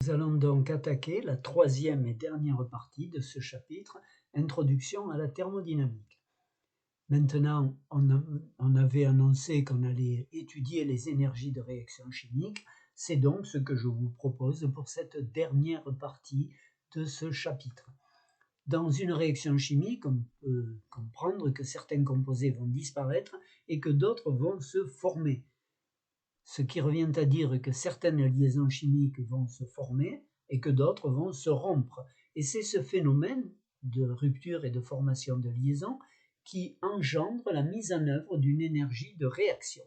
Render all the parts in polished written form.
Nous allons donc attaquer la troisième et dernière partie de ce chapitre, Introduction à la thermodynamique. Maintenant, on avait annoncé qu'on allait étudier les énergies de réaction chimique. C'est donc ce que je vous propose pour cette dernière partie de ce chapitre. Dans une réaction chimique, on peut comprendre que certains composés vont disparaître et que d'autres vont se former. Ce qui revient à dire que certaines liaisons chimiques vont se former et que d'autres vont se rompre. Et c'est ce phénomène de rupture et de formation de liaison qui engendre la mise en œuvre d'une énergie de réaction.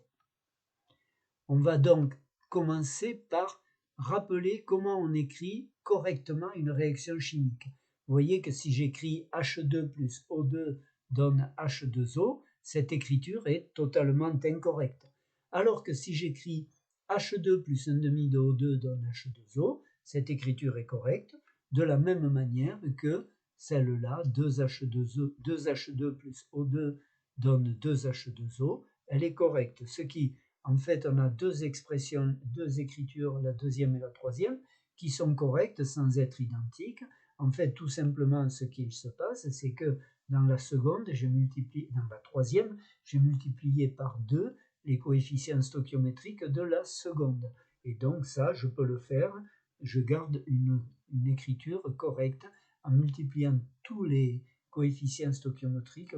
On va donc commencer par rappeler comment on écrit correctement une réaction chimique. Vous voyez que si j'écris H2 plus O2 donne H2O, cette écriture est totalement incorrecte. Alors que si j'écris H2 plus 1,5 de O2 donne H2O, cette écriture est correcte, de la même manière que celle-là, 2H2 plus O2 donne 2H2O, elle est correcte. Ce qui, en fait, on a deux expressions, deux écritures, la deuxième et la troisième, qui sont correctes sans être identiques. En fait, tout simplement, ce qu'il se passe, c'est que dans la seconde, dans la troisième, j'ai multiplié par 2 les coefficients stoichiométriques de la seconde. Et donc ça, je peux le faire, je garde une écriture correcte en multipliant tous les coefficients stoichiométriques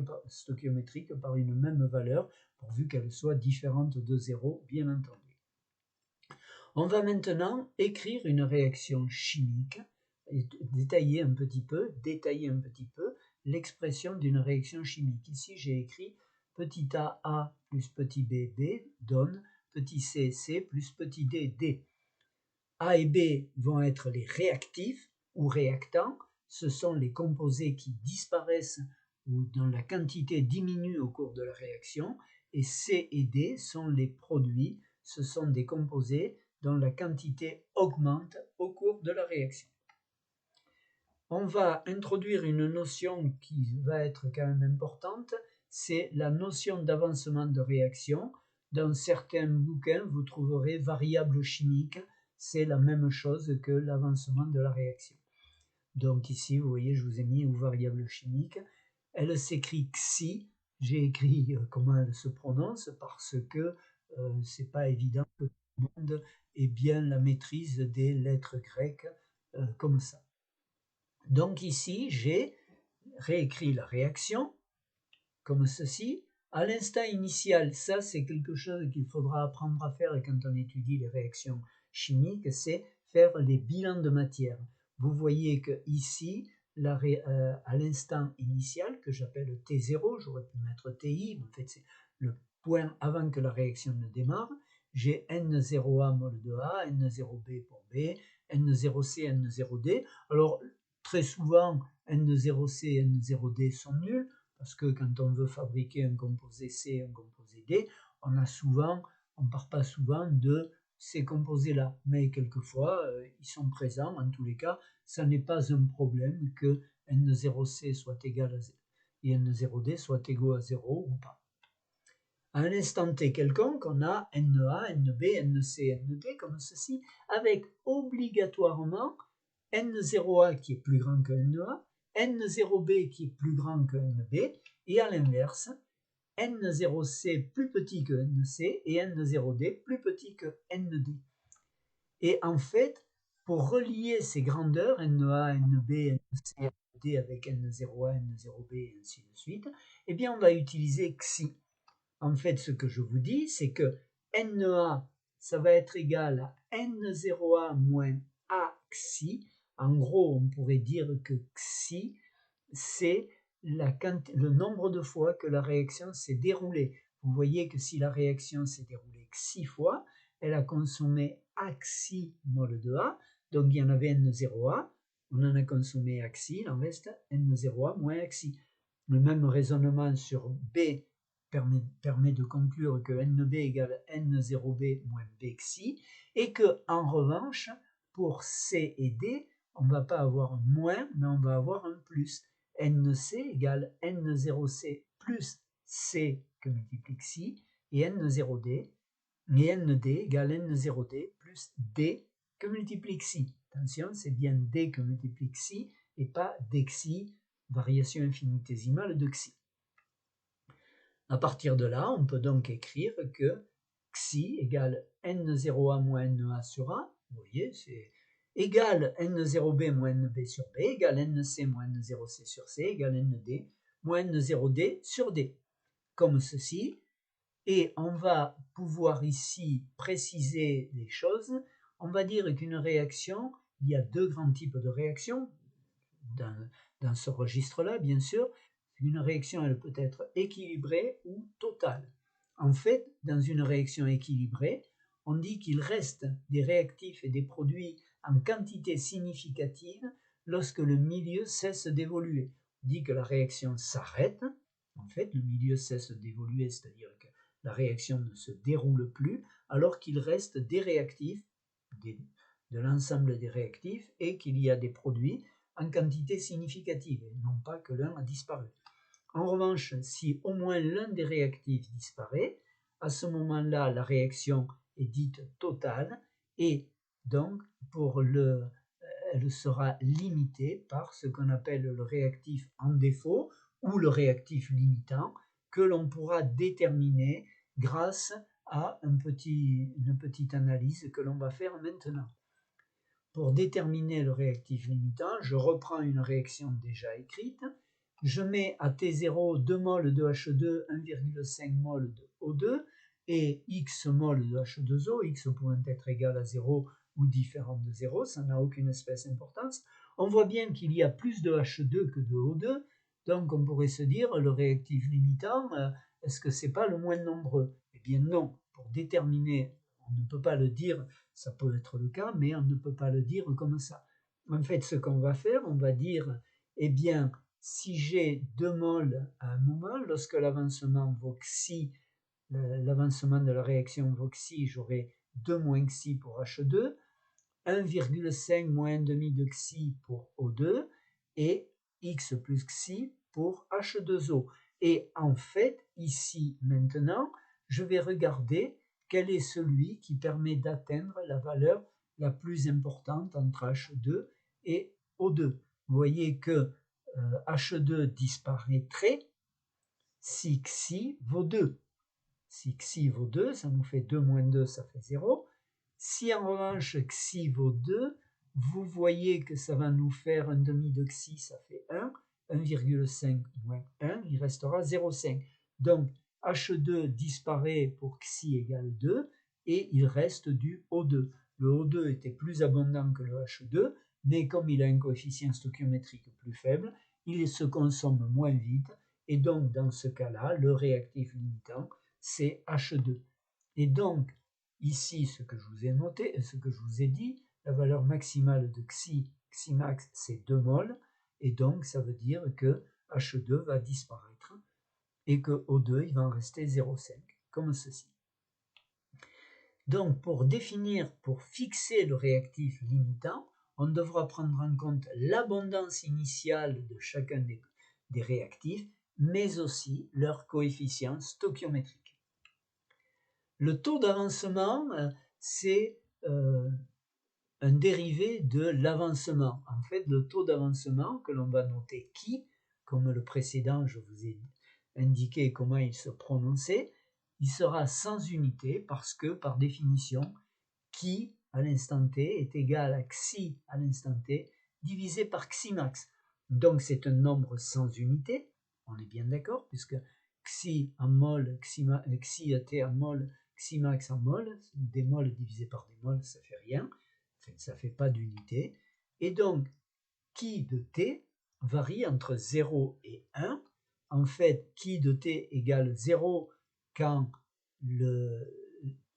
par une même valeur, pourvu qu'elle soit différente de 0, bien entendu. On va maintenant écrire une réaction chimique et détailler un petit peu l'expression d'une réaction chimique. Ici, j'ai écrit petit a plus petit b donne petit c plus petit d. A et B vont être les réactifs ou réactants. Ce sont les composés qui disparaissent ou dont la quantité diminue au cours de la réaction. Et C et D sont les produits. Ce sont des composés dont la quantité augmente au cours de la réaction. On va introduire une notion qui va être quand même importante, c'est la notion d'avancement de réaction. Dans certains bouquins, vous trouverez variable chimique, c'est la même chose que l'avancement de la réaction. Donc ici, vous voyez, je vous ai mis une variable chimique. Elle s'écrit XI. J'ai écrit comment elle se prononce parce que c'est pas évident que tout le monde ait bien la maîtrise des lettres grecques comme ça. Donc ici, j'ai réécrit la réaction comme ceci. À l'instant initial, ça c'est quelque chose qu'il faudra apprendre à faire quand on étudie les réactions chimiques, c'est faire les bilans de matière. Vous voyez que ici, à l'instant initial, que j'appelle T0, j'aurais pu mettre TI, mais en fait c'est le point avant que la réaction ne démarre, j'ai N0A mol de A, N0B pour B, N0C, N0D. Alors, très souvent, N0C et N0D sont nuls, parce que quand on veut fabriquer un composé C, un composé D, on ne part pas souvent de ces composés-là. Mais quelquefois, ils sont présents. En tous les cas, ça n'est pas un problème que N0C soit égal à 0 et N0D soit égaux à 0 ou pas. À un instant T quelconque, on a NA, NB, NC, ND comme ceci, avec obligatoirement N0A qui est plus grand que NA, N0B qui est plus grand que NB, et à l'inverse, N0C plus petit que NC et N0D plus petit que ND. Et en fait, pour relier ces grandeurs, NA, NB, NC, ND avec N0A, N0B et ainsi de suite, eh bien on va utiliser XI. En fait, ce que je vous dis, c'est que NA, ça va être égal à N0A moins A XI. En gros, on pourrait dire que XI, c'est le nombre de fois que la réaction s'est déroulée. Vous voyez que si la réaction s'est déroulée XI fois, elle a consommé AXI mol de A, donc il y en avait N0A, on en a consommé AXI, il en reste N0A moins AXI. Le même raisonnement sur B permet de conclure que NB égale N0B moins BXI, et que en revanche, pour C et D, on ne va pas avoir un moins, mais on va avoir un plus. NC égale N0C plus C que multiplie XI, et N0D, et ND égale N0D plus D que multiplie XI. Attention, c'est bien D que multiplie xi et pas dxi, variation infinitésimale de xi. À partir de là, on peut donc écrire que xi égale n0a moins na sur a, vous voyez, c'est égale n0b moins nb sur b, égale nc moins n0c sur c, égale nd moins n0d sur d, comme ceci. Et on va pouvoir ici préciser les choses. On va dire qu'une réaction, il y a deux grands types de réactions, dans ce registre-là, bien sûr. Une réaction, elle peut être équilibrée ou totale. En fait, dans une réaction équilibrée, on dit qu'il reste des réactifs et des produits en quantité significative lorsque le milieu cesse d'évoluer. On dit que la réaction s'arrête. En fait, le milieu cesse d'évoluer, c'est-à-dire que la réaction ne se déroule plus, alors qu'il reste des réactifs, de l'ensemble des réactifs, et qu'il y a des produits en quantité significative, et non pas que l'un a disparu. En revanche, si au moins l'un des réactifs disparaît, à ce moment-là, la réaction est dite totale, et donc elle sera limitée par ce qu'on appelle le réactif en défaut ou le réactif limitant, que l'on pourra déterminer grâce à une petite analyse que l'on va faire maintenant. Pour déterminer le réactif limitant, je reprends une réaction déjà écrite. Je mets à T0 2 moles de H2, 1,5 mol de O2 et X moles de H2O, X pouvant être égal à 0 ou différent de 0, ça n'a aucune espèce d'importance. On voit bien qu'il y a plus de H2 que de O2, donc on pourrait se dire le réactif limitant, est-ce que c'est pas le moins nombreux? Eh bien non, pour déterminer, on ne peut pas le dire, ça peut être le cas, mais on ne peut pas le dire comme ça. En fait, ce qu'on va faire, on va dire, eh bien, si j'ai 2 moles à un moment, lorsque l'avancement vaut xi, l'avancement de la réaction vaut xi, j'aurai 2 moins xi pour H2, 1,5 moins 1,5 de xi pour O2 et x plus xi pour H2O. Et en fait, ici, maintenant, je vais regarder quel est celui qui permet d'atteindre la valeur la plus importante entre H2 et O2. Vous voyez que H2 disparaîtrait si xi vaut 2. Si xi vaut 2, ça nous fait 2 moins 2, ça fait 0. Si en revanche xi vaut 2, vous voyez que ça va nous faire 1,5 de xi, ça fait 1. 1,5 moins 1, il restera 0,5. Donc H2 disparaît pour xi égale 2 et il reste du O2. Le O2 était plus abondant que le H2, mais comme il a un coefficient stoichiométrique plus faible, il se consomme moins vite et donc dans ce cas-là, le réactif limitant, c'est H2. Et donc, ici, ce que je vous ai noté, ce que je vous ai dit, la valeur maximale de xi max, c'est 2 moles, et donc ça veut dire que H2 va disparaître et que O2, il va en rester 0,5, comme ceci. Donc, pour fixer le réactif limitant, on devra prendre en compte l'abondance initiale de chacun des réactifs, mais aussi leur coefficient stoichiométrique. Le taux d'avancement, c'est un dérivé de l'avancement. En fait, le taux d'avancement que l'on va noter qui, comme le précédent, je vous ai indiqué comment il se prononçait, il sera sans unité parce que, par définition, qui à l'instant t est égal à xi à l'instant t divisé par xi max. Donc c'est un nombre sans unité, on est bien d'accord, puisque xi en mol, xi t en mol, xi max en mol, des moles divisé par des moles, ça fait rien, enfin, ça ne fait pas d'unité. Et donc, qui de t varie entre 0 et 1. En fait, qui de t égale 0 quand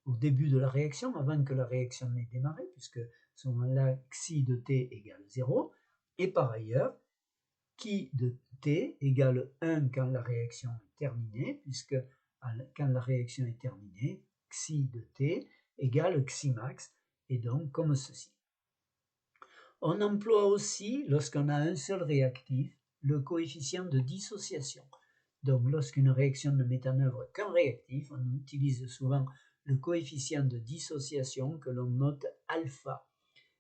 au début de la réaction, avant que la réaction n'ait démarré, puisque à ce moment-là, xi de t égale 0. Et par ailleurs, qui de t égale 1 quand la réaction est terminée, puisque quand la réaction est terminée, xi de t égale xi max, et donc comme ceci. On emploie aussi, lorsqu'on a un seul réactif, le coefficient de dissociation. Donc lorsqu'une réaction ne met en œuvre qu'un réactif, on utilise souvent le coefficient de dissociation que l'on note alpha.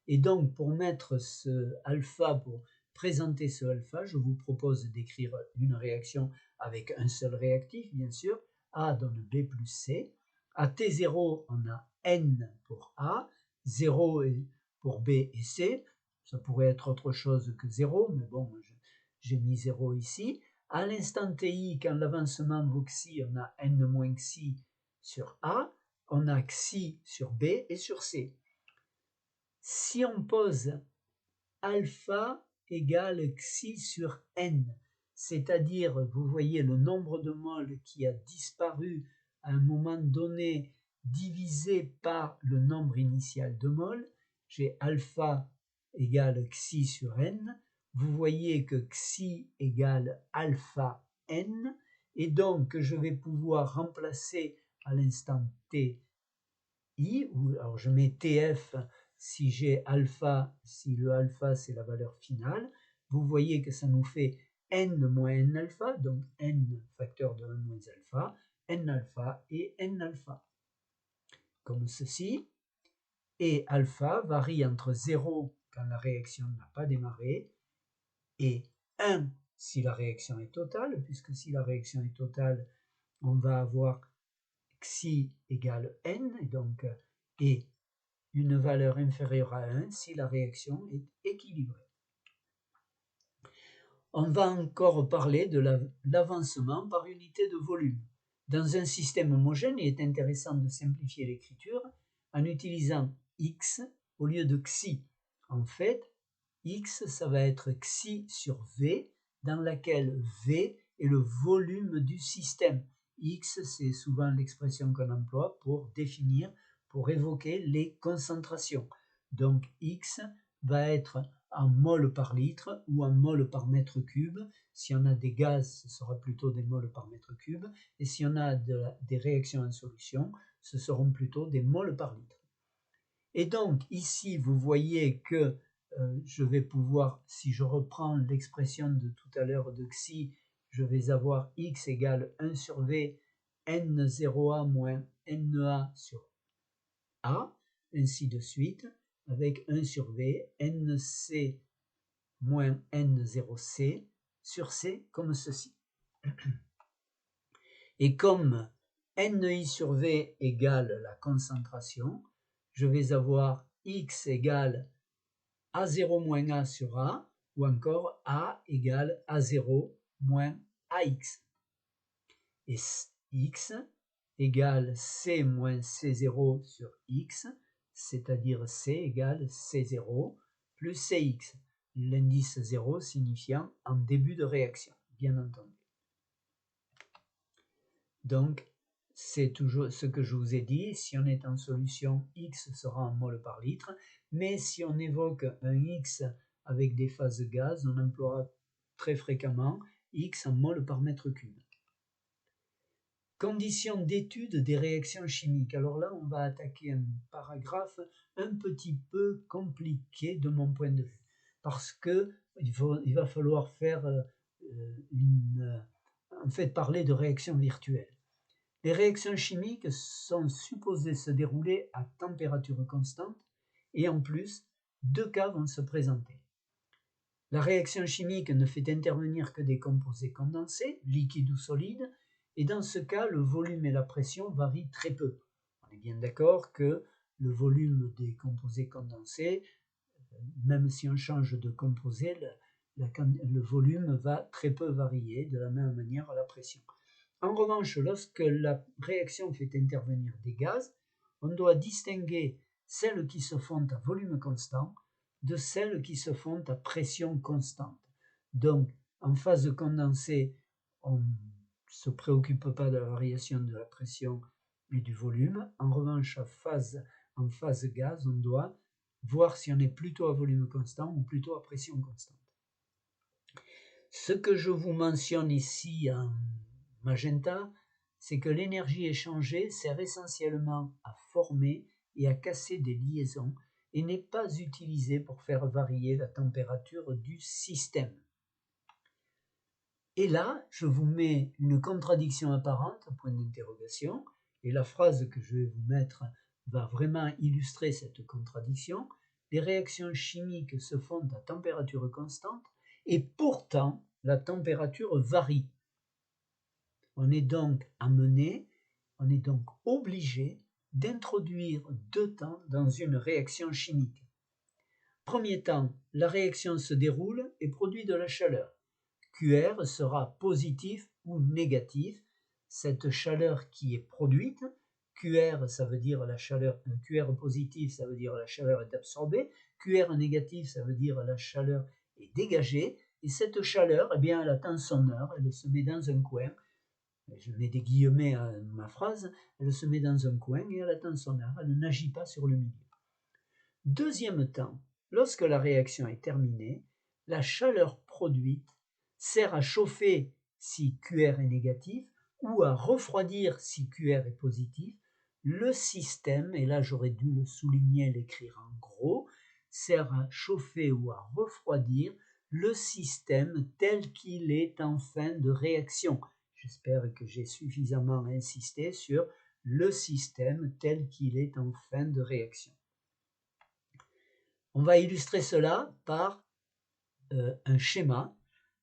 Et donc, pour mettre ce alpha, pour présenter ce alpha, je vous propose d'écrire une réaction avec un seul réactif, bien sûr. A donne B plus C. À T0, on a N pour A, 0 pour B et C. Ça pourrait être autre chose que 0, mais bon, j'ai mis 0 ici. À l'instant TI, quand l'avancement vaut xi, on a N moins xi sur A, on a xi sur B et sur C. Si on pose alpha égale xi sur n, c'est-à-dire, vous voyez le nombre de moles qui a disparu à un moment donné divisé par le nombre initial de moles, j'ai alpha égale xi sur n, vous voyez que xi égale alpha n, et donc je vais pouvoir remplacer à l'instant t i, ou alors je mets tf si j'ai alpha, si le alpha c'est la valeur finale, vous voyez que ça nous fait n moins n alpha, donc n facteur de 1 moins alpha, n alpha et n alpha, comme ceci, et alpha varie entre 0 quand la réaction n'a pas démarré, et 1 si la réaction est totale, puisque si la réaction est totale, on va avoir xi égale n, et donc et une valeur inférieure à 1 si la réaction est équilibrée. On va encore parler de l'avancement par unité de volume. Dans un système homogène, il est intéressant de simplifier l'écriture en utilisant x au lieu de xi. En fait, x, ça va être xi sur v, dans laquelle v est le volume du système. X, c'est souvent l'expression qu'on emploie pour définir, pour évoquer les concentrations. Donc x va être en mol par litre ou en mol par mètre cube. Si on a des gaz, ce sera plutôt des moles par mètre cube. Et si on a des réactions en solution, ce seront plutôt des moles par litre. Et donc ici, vous voyez que je vais pouvoir, si je reprends l'expression de tout à l'heure de xi, je vais avoir x égale 1 sur v n0a moins na sur a, ainsi de suite, avec 1 sur v nc moins n0c sur c, comme ceci. Et comme ni sur v égale la concentration, je vais avoir x égale A0 moins A sur A, ou encore A égale A0 moins AX. Et X égale C moins C0 sur X, c'est-à-dire C égale C0 plus CX, l'indice 0 signifiant en début de réaction, bien entendu. Donc, c'est toujours ce que je vous ai dit, si on est en solution, X sera en mol par litre, mais si on évoque un X avec des phases gaz, on emploiera très fréquemment X en mol par mètre cube. Conditions d'étude des réactions chimiques. Alors là, on va attaquer un paragraphe un petit peu compliqué de mon point de vue, parce que il va falloir faire en fait parler de réactions virtuelles. Les réactions chimiques sont supposées se dérouler à température constante et en plus, deux cas vont se présenter. La réaction chimique ne fait intervenir que des composés condensés, liquides ou solides, et dans ce cas, le volume et la pression varient très peu. On est bien d'accord que le volume des composés condensés, même si on change de composé, le volume va très peu varier, de la même manière la pression. En revanche, lorsque la réaction fait intervenir des gaz, on doit distinguer celles qui se font à volume constant de celles qui se font à pression constante. Donc, en phase condensée, on ne se préoccupe pas de la variation de la pression et du volume. En revanche, en phase gaz, on doit voir si on est plutôt à volume constant ou plutôt à pression constante. Ce que je vous mentionne ici en magenta, c'est que l'énergie échangée sert essentiellement à former et à casser des liaisons et n'est pas utilisée pour faire varier la température du système. Et là, je vous mets une contradiction apparente, point d'interrogation, et la phrase que je vais vous mettre va vraiment illustrer cette contradiction. les réactions chimiques se font à température constante et pourtant la température varie. On est donc obligé d'introduire deux temps dans une réaction chimique. Premier temps, la réaction se déroule et produit de la chaleur. QR sera positif ou négatif. Cette chaleur qui est produite, QR ça veut dire la chaleur, QR positif ça veut dire la chaleur est absorbée, QR négatif ça veut dire la chaleur est dégagée, et cette chaleur, eh bien, elle attend son heure, elle se met dans un coin. Je mets des guillemets à ma phrase, elle se met dans un coin et elle attend son heure, elle n'agit pas sur le milieu. Deuxième temps, lorsque la réaction est terminée, la chaleur produite sert à chauffer si QR est négatif ou à refroidir si QR est positif. Le système, et là j'aurais dû le souligner, l'écrire en gros, sert à chauffer ou à refroidir le système tel qu'il est en fin de réaction. J'espère que j'ai suffisamment insisté sur le système tel qu'il est en fin de réaction. On va illustrer cela par un schéma.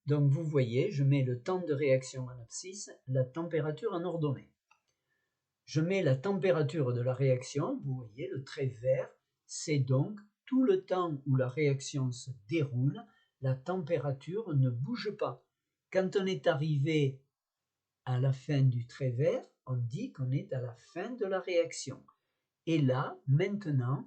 Donc vous voyez, je mets le temps de réaction en abscisse, la température en ordonnée. Je mets la température de la réaction, vous voyez le trait vert, c'est donc tout le temps où la réaction se déroule, la température ne bouge pas. Quand on est arrivé à la fin du trait vert, on dit qu'on est à la fin de la réaction. Et là, maintenant,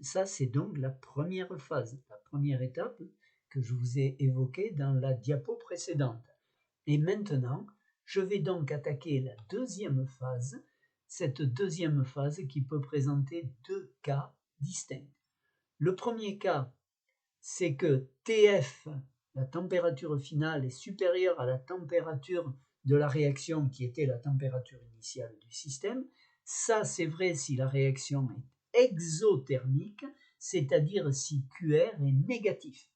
ça c'est donc la première phase, la première étape que je vous ai évoquée dans la diapo précédente. Et maintenant, je vais donc attaquer la deuxième phase, cette deuxième phase qui peut présenter deux cas distincts. Le premier cas, c'est que TF, la température finale, est supérieure à la température de la réaction qui était la température initiale du système. Ça, c'est vrai si la réaction est exothermique, c'est-à-dire si QR est négatif.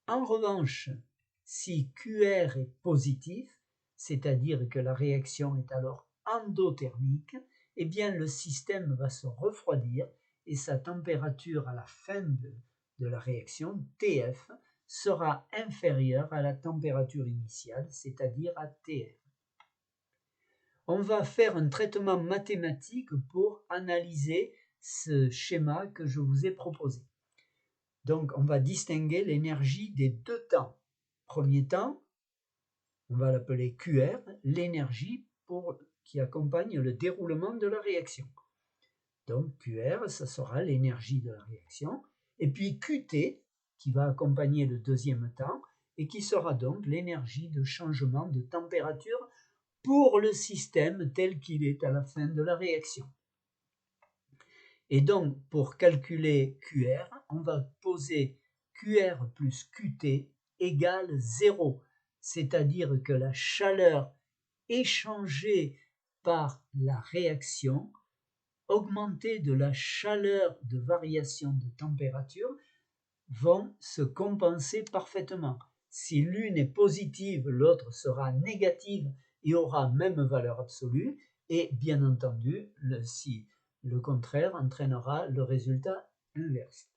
En revanche, si QR est positif, c'est-à-dire que la réaction est alors endothermique, eh bien le système va se refroidir et sa température à la fin de la réaction, TF, sera inférieure à la température initiale, c'est-à-dire à TR. On va faire un traitement mathématique pour analyser ce schéma que je vous ai proposé. Donc, on va distinguer l'énergie des deux temps. Premier temps, on va l'appeler QR, l'énergie qui accompagne le déroulement de la réaction. Donc, QR, ça sera l'énergie de la réaction. Et puis QT, qui va accompagner le deuxième temps, et qui sera donc l'énergie de changement de température pour le système tel qu'il est à la fin de la réaction. Et donc, pour calculer QR, on va poser QR plus QT égale 0, c'est-à-dire que la chaleur échangée par la réaction, augmentée de la chaleur de variation de température, vont se compenser parfaitement. Si l'une est positive, l'autre sera négative et aura même valeur absolue, et bien entendu, si le contraire entraînera le résultat inverse.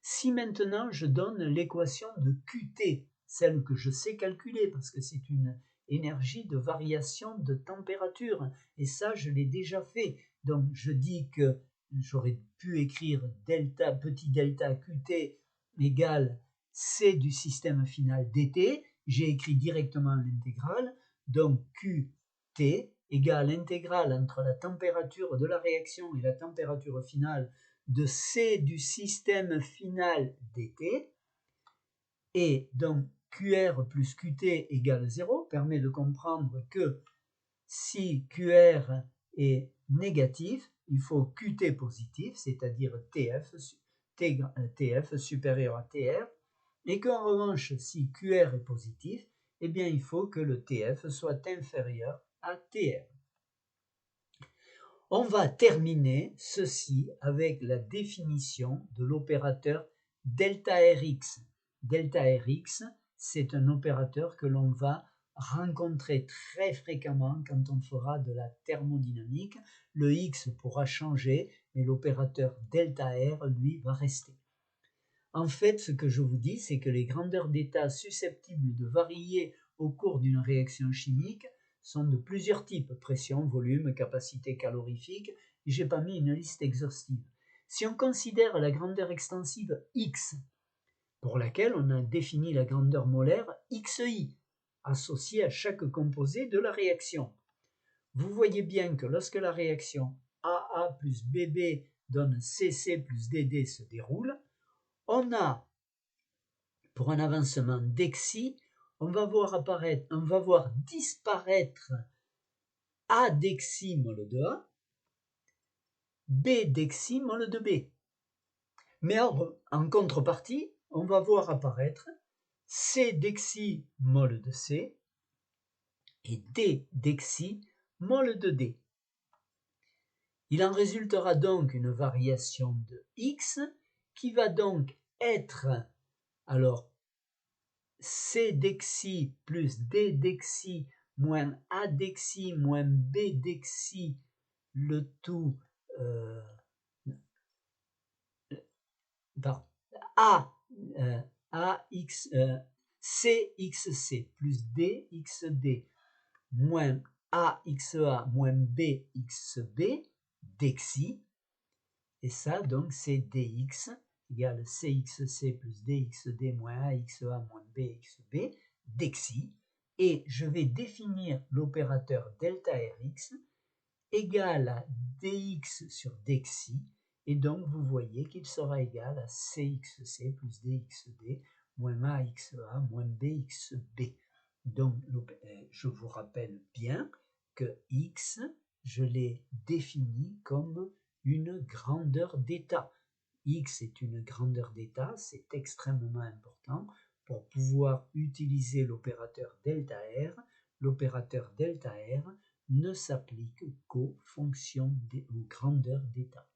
Si maintenant je donne l'équation de QT, celle que je sais calculer parce que c'est une énergie de variation de température, et ça je l'ai déjà fait, donc je dis que j'aurais pu écrire delta, petit delta QT égale C du système final dt, j'ai écrit directement l'intégrale, donc QT égale l'intégrale entre la température de la réaction et la température finale de C du système final dt, et donc QR plus QT égale 0 permet de comprendre que si QR est négatif, il faut QT positif, c'est-à-dire TF supérieur à TR, et qu'en revanche, si QR est positif, eh bien il faut que le TF soit inférieur à TR. On va terminer ceci avec la définition de l'opérateur delta Rx. Delta Rx, c'est un opérateur que l'on va rencontrer très fréquemment quand on fera de la thermodynamique. Le x pourra changer, mais l'opérateur delta R, lui, va rester. En fait, ce que je vous dis, c'est que les grandeurs d'état susceptibles de varier au cours d'une réaction chimique sont de plusieurs types: pression, volume, capacité calorifique, et j'ai pas mis une liste exhaustive. Si on considère la grandeur extensive x, pour laquelle on a défini la grandeur molaire xi, associée à chaque composé de la réaction, vous voyez bien que lorsque la réaction AA plus BB donne CC plus DD se déroule, on a, pour un avancement d'xi, on va voir disparaître A d'xi mol de A, B d'xi mol de B. Mais en contrepartie, on va voir apparaître C d'xi mol de C et D d'xi mol de D. Il en résultera donc une variation de x qui va donc être, alors, C d'xi plus D d'xi moins A d'xi moins B d'xi, le tout CXC plus DXD moins AXA moins BXB d'xi, et ça donc c'est dx égale CXC plus DXD moins AXA moins BXB d'xi, et je vais définir l'opérateur delta Rx égal à dx sur dxi, et donc vous voyez qu'il sera égal à CXC plus DXD moins AXA moins BXB. Donc je vous rappelle bien que x, je l'ai défini comme une grandeur d'état. X est une grandeur d'état, c'est extrêmement important pour pouvoir utiliser l'opérateur delta R. L'opérateur delta R ne s'applique qu'aux fonctions aux grandeurs d'état.